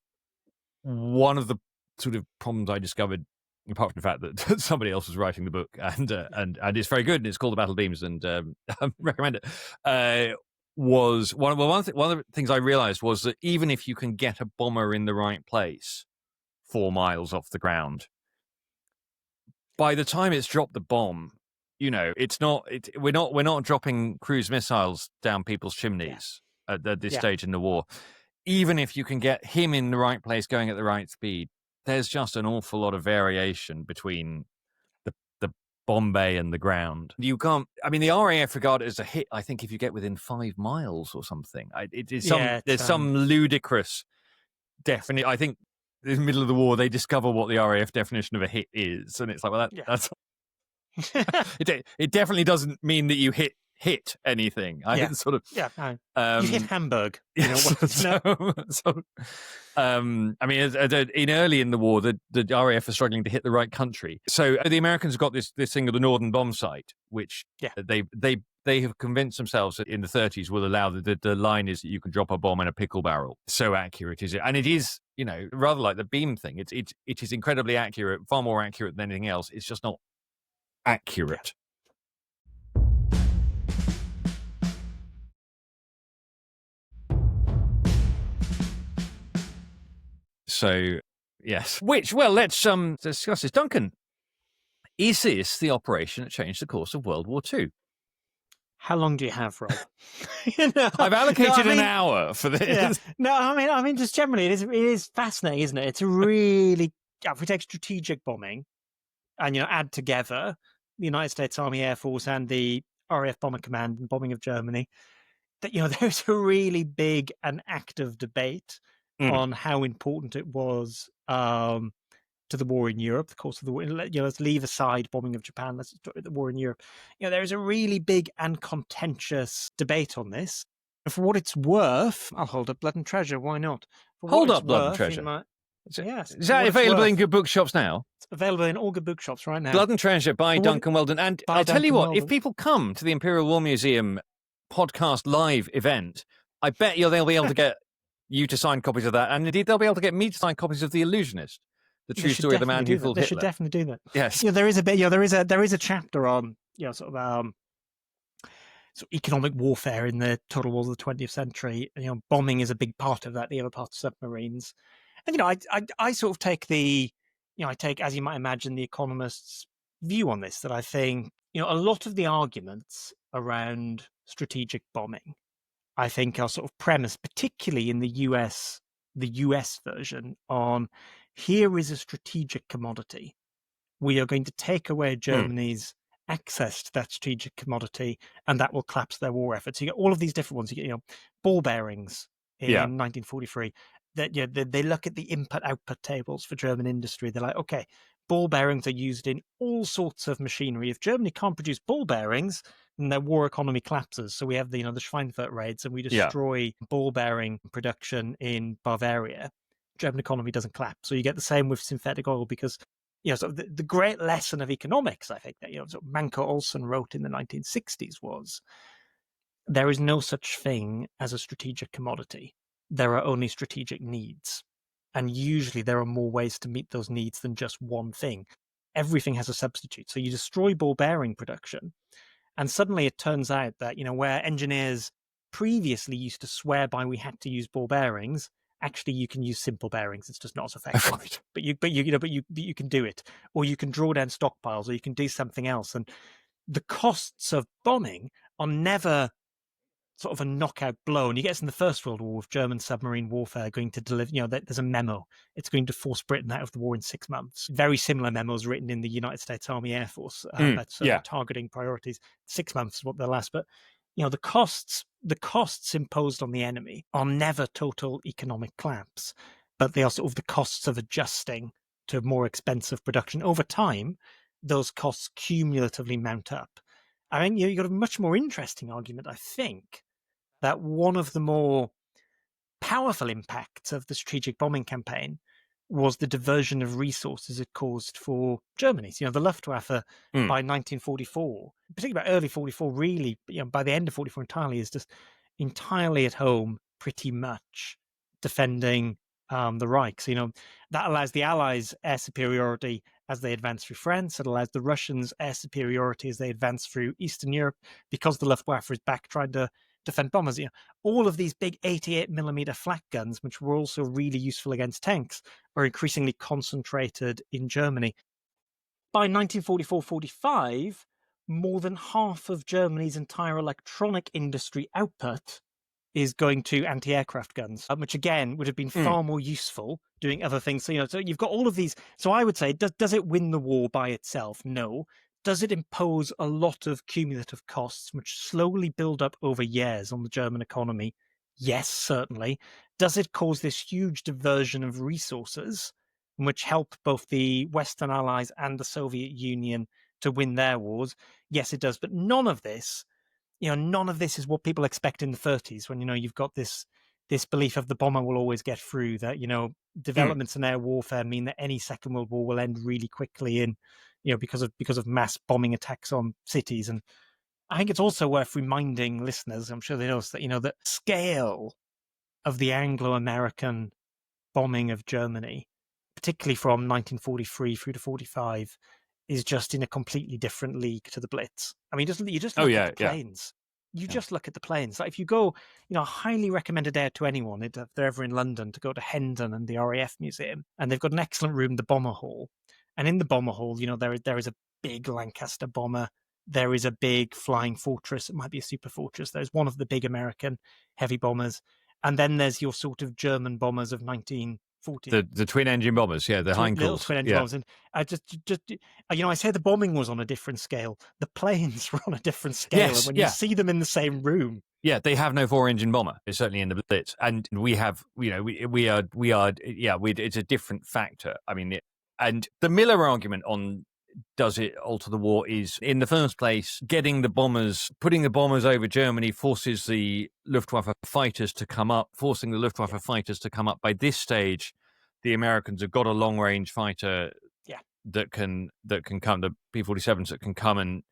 one of the sort of problems I discovered, apart from the fact that somebody else was writing the book, and it's very good, and it's called The Battle of Beams, and I recommend it, was one of the things I realized was that even if you can get a bomber in the right place 4 miles off the ground, by the time it's dropped the bomb, we're not dropping cruise missiles down people's chimneys at this stage in the war. Even if you can get him in the right place going at the right speed, there's just an awful lot of variation between the bomb bay and the ground. You can't. I mean, the RAF regard it as a hit. I think if you get within 5 miles or something, there's some ludicrous. Definitely, I think in the middle of the war they discover what the RAF definition of a hit is, and it's like, well, that's. It definitely doesn't mean that you hit anything. I think sort of you hit Hamburg. I mean, in early in the war, the RAF are struggling to hit the right country. So the Americans have got this thing of the Northern Bomb Sight, which they have convinced themselves that in the 30s will allow the line is that you can drop a bomb in a pickle barrel. So accurate is it, and it is rather like the beam thing. It is incredibly accurate, far more accurate than anything else. It's just not accurate. So, yes. Let's discuss this. Duncan, is this the operation that changed the course of World War II? How long do you have, Rob? I've allocated an hour for this. Yeah. No, I mean, just generally, it is fascinating, isn't it? It's a really, if we take strategic bombing and, add together the United States Army Air Force and the RAF Bomber Command and bombing of Germany, that, there's a really big and active debate on how important it was to the war in Europe, the course of the war. Let's leave aside bombing of Japan. Let's talk about the war in Europe. There is a really big and contentious debate on this. And for what it's worth, I'll hold up Blood and Treasure. Why not? Hold up Blood and Treasure. Yes. Is that available in good bookshops now? It's available in all good bookshops right now. Blood and Treasure by Duncan Weldon. And I'll tell you what, if people come to the Imperial War Museum podcast live event I bet they'll be able to get you to sign copies of that, and indeed they'll be able to get me to sign copies of The Illusionist, the true story of the man who fooled They Hitler. should definitely do that. Yes. There is a bit. There is a chapter on sort of economic warfare in the total wars of the 20th century. Bombing is a big part of that. The other part of submarines, and I sort of take I take, as you might imagine, the economist's view on this. That I think a lot of the arguments around strategic bombing, I think, are sort of premised, particularly in the US version, on here is a strategic commodity. We are going to take away Germany's access to that strategic commodity, and that will collapse their war efforts. You get all of these different ones. You get ball bearings in 1943. That they look at the input-output tables for German industry. They're like, okay, ball bearings are used in all sorts of machinery. If Germany can't produce ball bearings, then their war economy collapses. So we have the Schweinfurt raids, and we destroy ball bearing production in Bavaria. German economy doesn't collapse. So you get the same with synthetic oil, because sort of the great lesson of economics, I think, that sort of Manco Olson wrote in the 1960s was there is no such thing as a strategic commodity. There are only strategic needs. And usually there are more ways to meet those needs than just one thing. Everything has a substitute. So you destroy ball bearing production, and suddenly it turns out that, where engineers previously used to swear by we had to use ball bearings, actually you can use simple bearings. It's just not as effective. Right. But you can do it, or you can draw down stockpiles, or you can do something else. And the costs of bombing are never sort of a knockout blow. And you get this in the First World War with German submarine warfare going to deliver, there's a memo. It's going to force Britain out of the war in 6 months. Very similar memos written in the United States Army Air Force that's targeting priorities. 6 months is what they'll last. But, the costs imposed on the enemy are never total economic collapse, but they are sort of the costs of adjusting to more expensive production. Over time, those costs cumulatively mount up. I mean, you've got a much more interesting argument, I think, that one of the more powerful impacts of the strategic bombing campaign was the diversion of resources it caused for Germany. So, the Luftwaffe by 1944, particularly by early 44, really, by the end of 44 entirely, is just entirely at home, pretty much defending the Reich. So, that allows the Allies air superiority as they advance through France. It allows the Russians air superiority as they advance through Eastern Europe, because the Luftwaffe is back trying to defend bombers. All of these big 88mm flak guns, which were also really useful against tanks, are increasingly concentrated in Germany. By 1944-45, more than half of Germany's entire electronic industry output is going to anti-aircraft guns, which again would have been far more useful doing other things. So, so you've got all of these. So I would say, does it win the war by itself? No. Does it impose a lot of cumulative costs, which slowly build up over years on the German economy? Yes, certainly. Does it cause this huge diversion of resources, which help both the Western Allies and the Soviet Union to win their wars? Yes, it does. But none of this is what people expect in the 30s, when, you've got this belief of the bomber will always get through, that, developments in air warfare mean that any Second World War will end really quickly because of mass bombing attacks on cities. And I think it's also worth reminding listeners, I'm sure they know, that, the scale of the Anglo-American bombing of Germany, particularly from 1943 through to 45, is just in a completely different league to the Blitz. I mean, you just look at the planes. Just look at the planes. Like, if you go, I highly recommend it to anyone, if they're ever in London, to go to Hendon and the RAF Museum. And they've got an excellent room, the Bomber Hall. And in the Bomber Hall, there is a big Lancaster bomber. There is a big Flying Fortress. It might be a Super Fortress. There's one of the big American heavy bombers. And then there's your sort of German bombers of 1940. The twin engine bombers, the Heinkel twin engine bombers. And I I say the bombing was on a different scale. The planes were on a different scale. Yes, and when you see them in the same room, they have no 4-engine bomber. It's certainly in the Blitz, and we have, it's a different factor. I mean, and the Miller argument on does it alter the war is, in the first place, putting the bombers over Germany forces the Luftwaffe fighters to come up, By this stage, the Americans have got a long-range fighter that can come, the P-47s that can come and,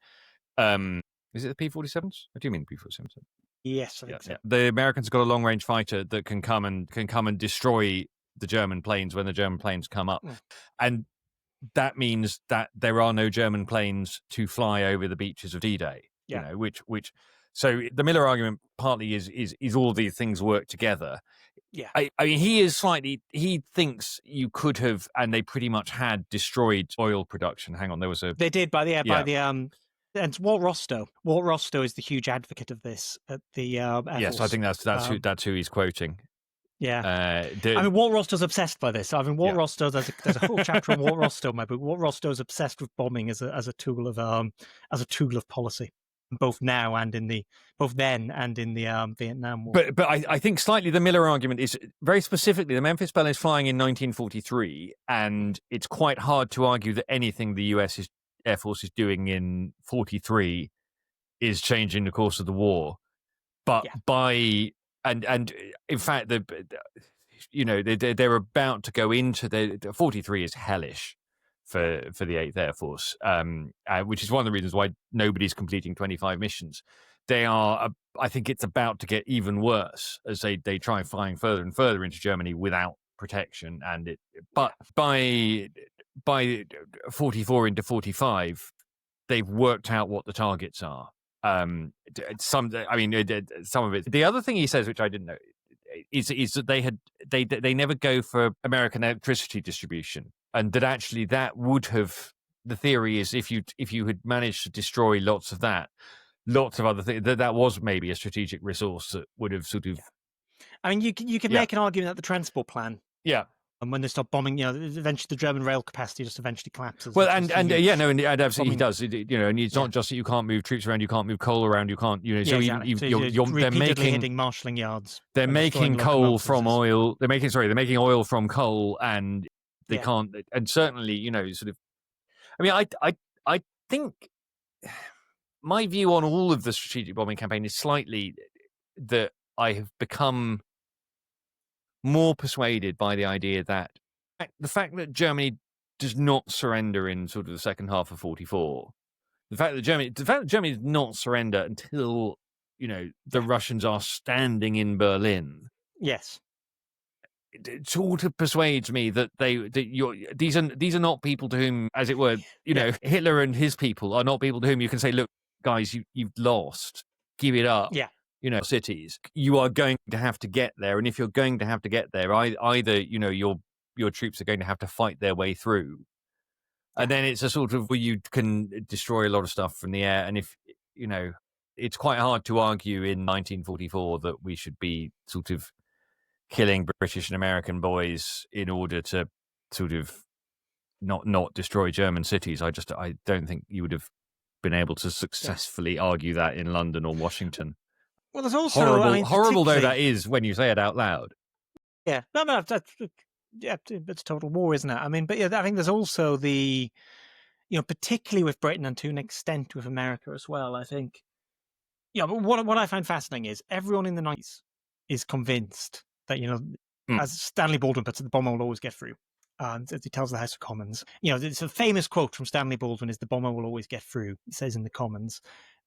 is it the P-47s? What do you mean the P-47s? Yes, I think so. The Americans got a long-range fighter that can come and destroy the German planes when the German planes come up, and that means that there are no German planes to fly over the beaches of D-Day. You know, which so the Miller argument partly is all these things work together. Yeah. I mean, he thinks you could have, and they pretty much had destroyed oil production. Hang on, they did by the and Walt Rostow. Walt Rostow is the huge advocate of this at the Air yes, Force. I think that's who he's quoting. Yeah, I mean, Walt Rostow's obsessed by this. I mean, Walt Rostow. There's a whole chapter on Walt Rostow in my book. Walt Rostow's obsessed with bombing as a tool of policy, both now and both then and in the Vietnam War. But I think slightly the Miller argument is very specifically the Memphis Belle is flying in 1943, and it's quite hard to argue that anything the U.S. Air Force is doing in 43 is changing the course of the war. But and in fact, they're about to go into the 43 is hellish for the 8th Air Force, which is one of the reasons why nobody's completing 25 missions. They are, I think it's about to get even worse as they try flying further and further into Germany without protection. But by 44 into 45, they've worked out what the targets are. Some of it. The other thing he says, which I didn't know, is that they never go for American electricity distribution, and that actually that would have. The theory is if you had managed to destroy lots of other things, that was maybe a strategic resource that would have sort of. I mean, you can make an argument that the transport plan. Yeah. And when they stop bombing, eventually the German rail capacity just eventually collapses. Well, and absolutely he does. And it's not just that you can't move troops around, you can't move coal around, you can't. Exactly. They're making hitting marshalling yards. They're making coal from oil. They're making oil from coal, and they can't. And certainly, sort of. I mean, I think my view on all of the strategic bombing campaign is slightly that I have become more persuaded by the idea that the fact that Germany does not surrender in sort of the second half of 44, the fact that Germany does not surrender until the Russians are standing in Berlin. Yes, it sort of persuades me that these are not people to whom, as it were, Hitler and his people are not people to whom you can say, look, guys, you've lost, give it up. Yeah. Cities, you are going to have to get there, and if you're going to have to get there, either your troops are going to have to fight their way through, and then it's a sort of where you can destroy a lot of stuff from the air. And if it's quite hard to argue in 1944 that we should be sort of killing British and American boys in order to sort of not destroy German cities. I don't think you would have been able to successfully argue that in London or Washington. Well, there's also horrible though that is when you say it out loud. Yeah, no, it's total war, isn't it? I mean, but I think there's also the, particularly with Britain and to an extent with America as well. I think, but what I find fascinating is everyone in the 90s is convinced that as Stanley Baldwin puts it, the bomber will always get through. As he tells the House of Commons, it's a famous quote from Stanley Baldwin: "Is the bomber will always get through." He says in the Commons.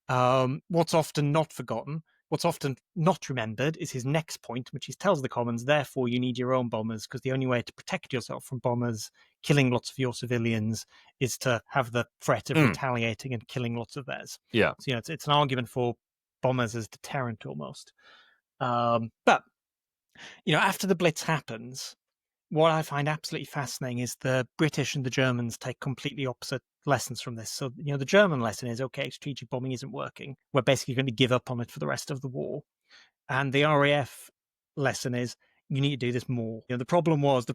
What's often not forgotten, what's often not remembered, is his next point, which he tells the Commons, therefore you need your own bombers, because the only way to protect yourself from bombers killing lots of your civilians is to have the threat of retaliating and killing lots of theirs. Yeah. So, it's an argument for bombers as deterrent almost. But, after the Blitz happens, what I find absolutely fascinating is the British and the Germans take completely opposite lessons from this. So, the German lesson is, okay, strategic bombing isn't working. We're basically going to give up on it for the rest of the war. And the RAF lesson is, you need to do this more. The problem was their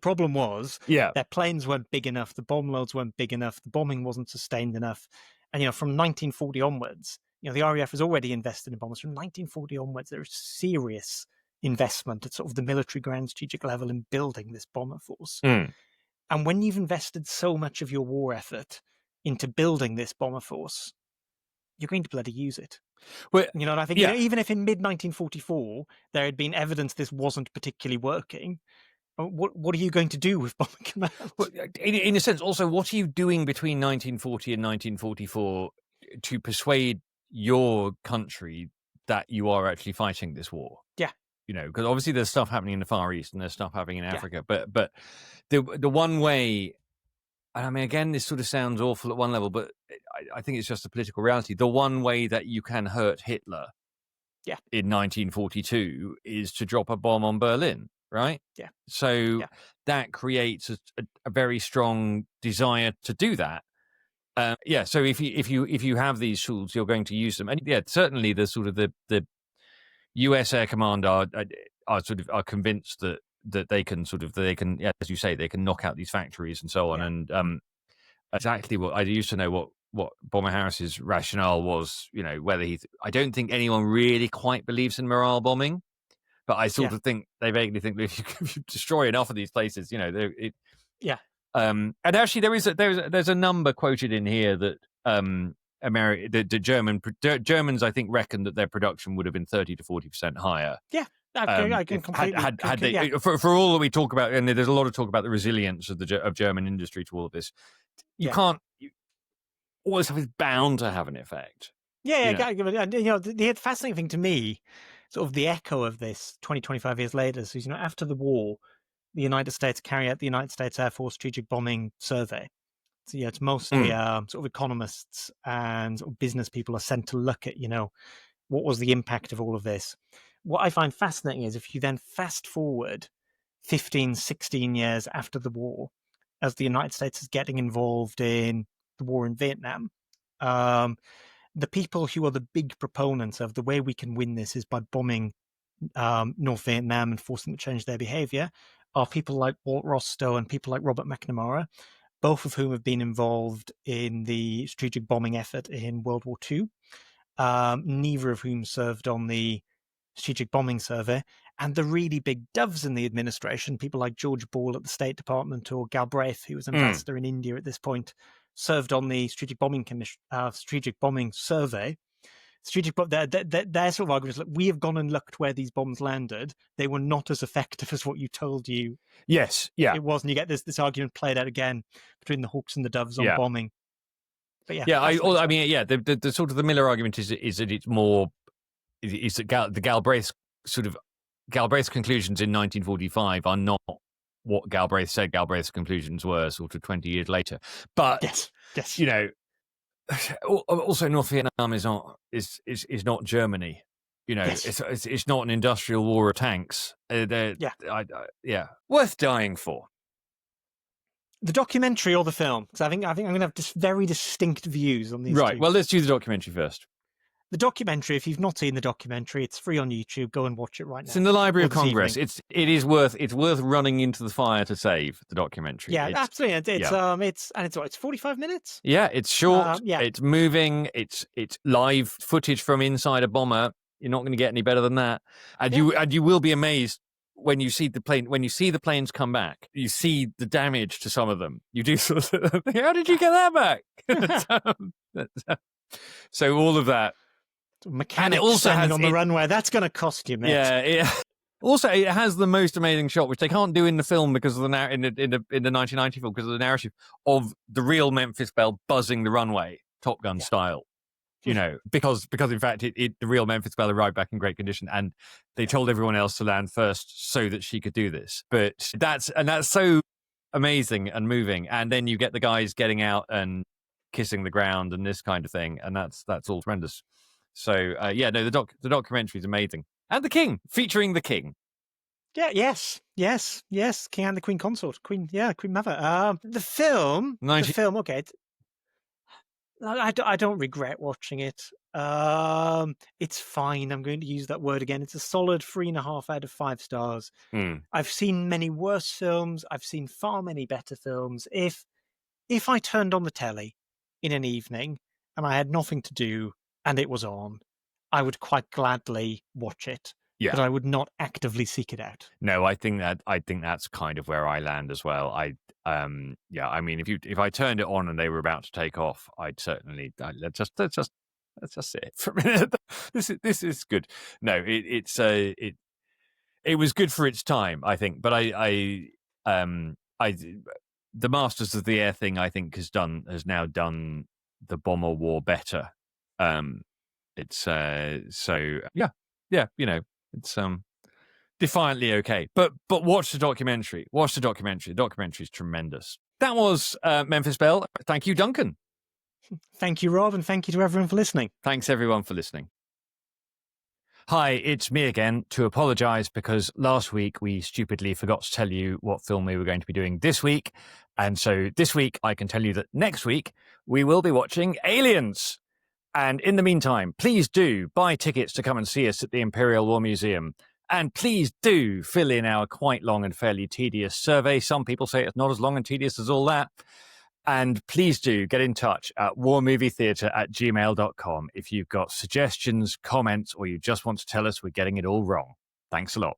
planes weren't big enough. The bomb loads weren't big enough. The bombing wasn't sustained enough. And, from 1940 onwards, the RAF has already invested in bombers. From 1940 onwards, there's serious investment at sort of the military grand strategic level in building this bomber force. And when you've invested so much of your war effort into building this bomber force, you're going to bloody use it. Well, and I think even if in mid-1944 there had been evidence this wasn't particularly working, what are you going to do with bomber command? Well, in a sense, also, what are you doing between 1940 and 1944 to persuade your country that you are actually fighting this war. Yeah. Because obviously there's stuff happening in the Far East and there's stuff happening in Africa, but the one way, and I mean, again, this sort of sounds awful at one level, but I think it's just a political reality. The one way that you can hurt Hitler in 1942 is to drop a bomb on Berlin, right? Yeah. So that creates a very strong desire to do that. So if you have these tools, you're going to use them, and certainly the sort of the U.S. Air Command are convinced that they can as you say, they can knock out these factories and so on. And exactly what I used to know what Bomber Harris's rationale was. Whether I don't think anyone really quite believes in morale bombing, but I sort of think they vaguely think that if you destroy enough of these places, And actually, there's a number quoted in here that the Germans, I think, reckon that their production would have been 30 to 40% higher. Yeah, I can completely for all that we talk about, and there's a lot of talk about the resilience of German industry to all of this. All this stuff is bound to have an effect. The fascinating thing to me, sort of the echo of this 25 years later, is after the war, the United States carry out the United States Air Force Strategic Bombing Survey. So it's mostly sort of economists and sort of business people are sent to look at, what was the impact of all of this. What I find fascinating is if you then fast forward 15, 16 years after the war, as the United States is getting involved in the war in Vietnam, the people who are the big proponents of the way we can win this is by bombing North Vietnam and forcing them to change their behavior are people like Walt Rostow and people like Robert McNamara, both of whom have been involved in the strategic bombing effort in World War II, neither of whom served on the strategic bombing survey. And the really big doves in the administration, people like George Ball at the State Department or Galbraith, who was ambassador in India at this point, served on the strategic bombing survey. Their sort of argument is, look, we have gone and looked where these bombs landed. They were not as effective as what you told you. Yes, yeah, it was, and you get this argument played out again between the hawks and the doves on bombing. But the sort of the Miller argument is that it's more is that Galbraith's conclusions in 1945 are not what Galbraith said Galbraith's conclusions were sort of 20 years later. But yes. Also, North Vietnam is not Germany. It's not an industrial war of tanks. Worth dying for. The documentary or the film? Because I think I'm going to have very distinct views on these. Right. Two. Well, let's do the documentary first. The documentary, if you've not seen the documentary, it's free on YouTube. Go and watch it right now. It's in the Library of Congress. It's worth running into the fire to save the documentary. Yeah, absolutely. It's 45 minutes. Yeah, it's short. It's moving. It's live footage from inside a bomber. You're not going to get any better than that. And you will be amazed when you see the plane. When you see the planes come back, you see the damage to some of them. You do sort of think, how did you get that back? So all of that. Mechanics also standing on the runway. That's going to cost you, mate. Yeah. Also, it has the most amazing shot, which they can't do in the film because of the in the 1990 film because of the narrative of the real Memphis Belle buzzing the runway, Top Gun style. Because in fact the real Memphis Belle arrived back in great condition, and they told everyone else to land first so that she could do this. But that's so amazing and moving, and then you get the guys getting out and kissing the ground and this kind of thing, and that's all tremendous. So the documentary is amazing, and the King featuring the King. Yeah, yes, King and the Queen Consort, Queen Mother. The film, okay. I don't regret watching it. It's fine. I'm going to use that word again. It's a solid 3.5 out of 5 stars. I've seen many worse films. I've seen far many better films. If I turned on the telly in an evening and I had nothing to do and it was on, I would quite gladly watch it. Yeah. But I would not actively seek it out. No, I think that's kind of where I land as well. I mean, if I turned it on and they were about to take off, let's just sit for a minute. This is good. No, it was good for its time, I think. But the Masters of the Air thing, I think, has now done the bomber war better. It's so yeah, it's defiantly okay. But watch the documentary. Watch the documentary. The documentary is tremendous. That was Memphis Belle. Thank you, Duncan. Thank you, Rob, and thank you to everyone for listening. Thanks, everyone, for listening. Hi, it's me again to apologise because last week we stupidly forgot to tell you what film we were going to be doing this week. And so this week I can tell you that next week we will be watching Aliens. And in the meantime, please do buy tickets to come and see us at the Imperial War Museum. And please do fill in our quite long and fairly tedious survey. Some people say it's not as long and tedious as all that. And please do get in touch at warmovietheatre@gmail.com if you've got suggestions, comments, or you just want to tell us we're getting it all wrong. Thanks a lot.